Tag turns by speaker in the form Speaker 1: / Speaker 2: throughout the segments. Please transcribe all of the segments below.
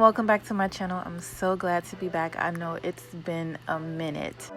Speaker 1: welcome back to my channel. I'm so glad to be back. I know it's been a minute.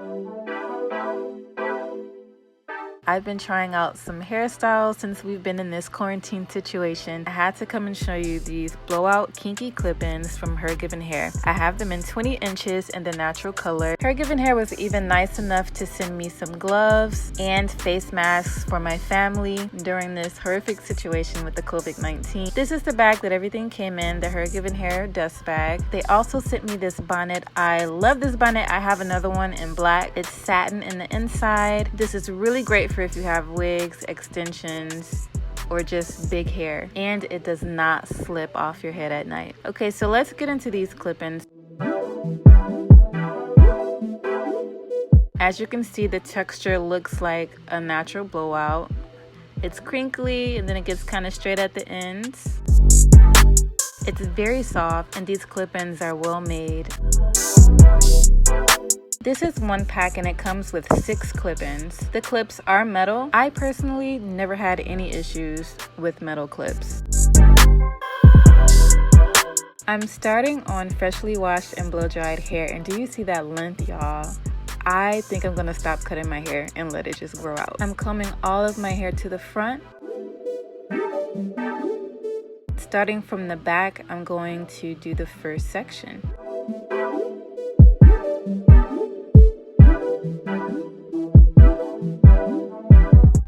Speaker 1: I've been trying out some hairstyles since we've been in this quarantine situation. I had to come and show you these blowout kinky clip-ins from HerGivenHair. I have them in 20 inches in the natural color. HerGivenHair was even nice enough to send me some gloves and face masks for my family during this horrific situation with the COVID-19. This is the bag that everything came in, the HerGivenHair dust bag. They also sent me this bonnet. I love this bonnet. I have another one in black. It's satin in the inside. This is really great for if you have wigs, extensions, or just big hair, and it does not slip off your head at night. Okay, so let's get into these clip-ins. As you can see, the texture looks like a natural blowout. It's crinkly and then it gets kind of straight at the ends. It's very soft and these clip-ins are well made. This is one pack and it comes with 6 clip-ins. The clips are metal. I personally never had any issues with metal clips. I'm starting on freshly washed and blow-dried hair, and do you see that length, y'all? I think I'm gonna stop cutting my hair and let it just grow out. I'm combing all of my hair to the front. Starting from the back, I'm going to do the first section.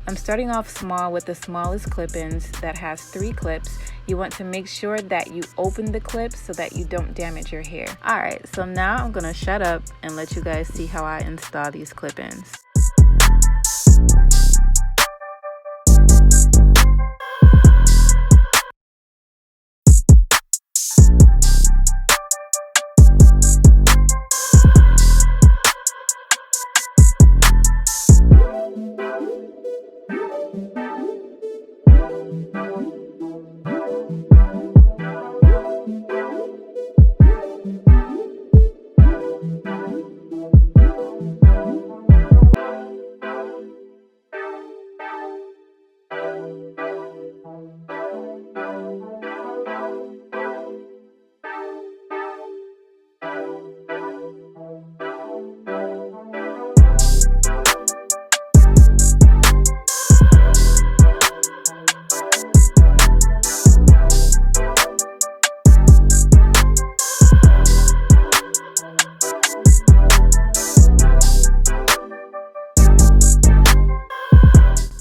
Speaker 1: I'm starting off small with the smallest clip-ins that has 3 clips. You want to make sure that you open the clips so that you don't damage your hair. Alright, so now I'm gonna shut up and let you guys see how I install these clip-ins.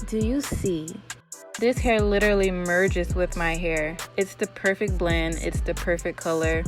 Speaker 1: Do you see? This hair literally merges with my hair. It's the perfect blend. It's the perfect color.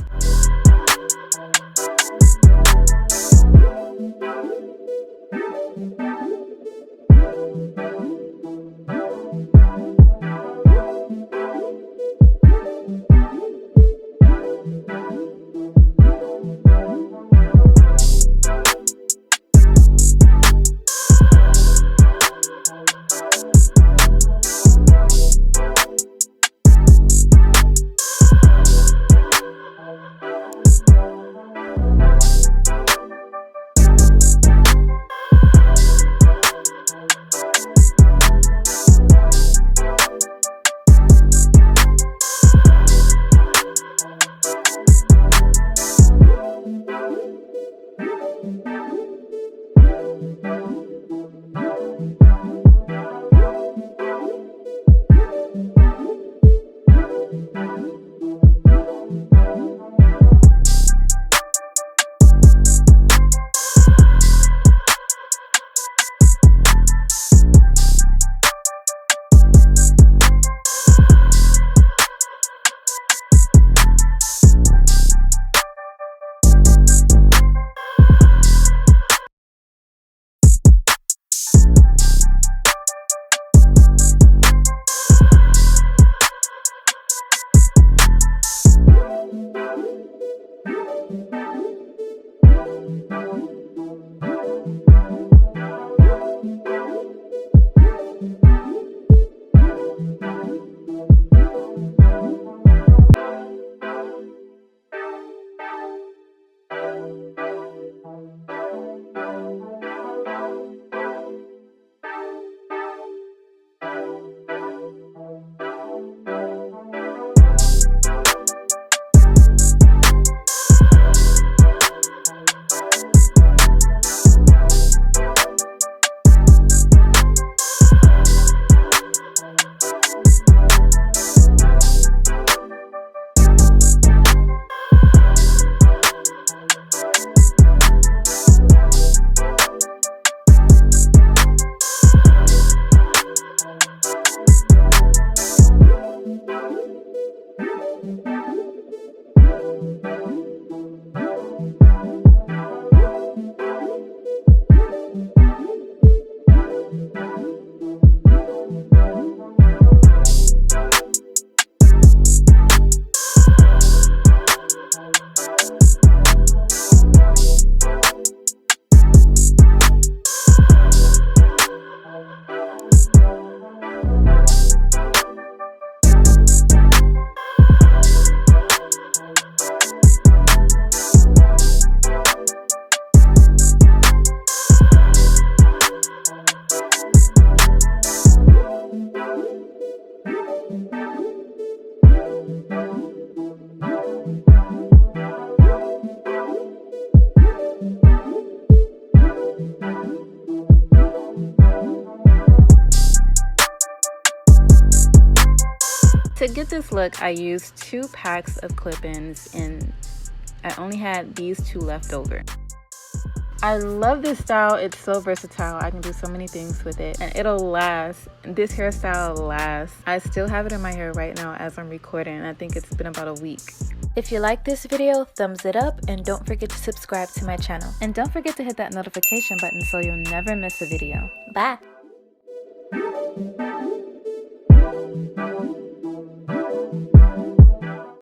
Speaker 1: get this look, I used 2 packs of clip-ins and I only had these 2 left over. I love this style. It's so versatile. I can do so many things with it and it'll last. This hairstyle lasts. I still have it in my hair right now as I'm recording. I think it's been about a week. If you like this video, thumbs it up and don't forget to subscribe to my channel. And don't forget to hit that notification button so you'll never miss a video. Bye!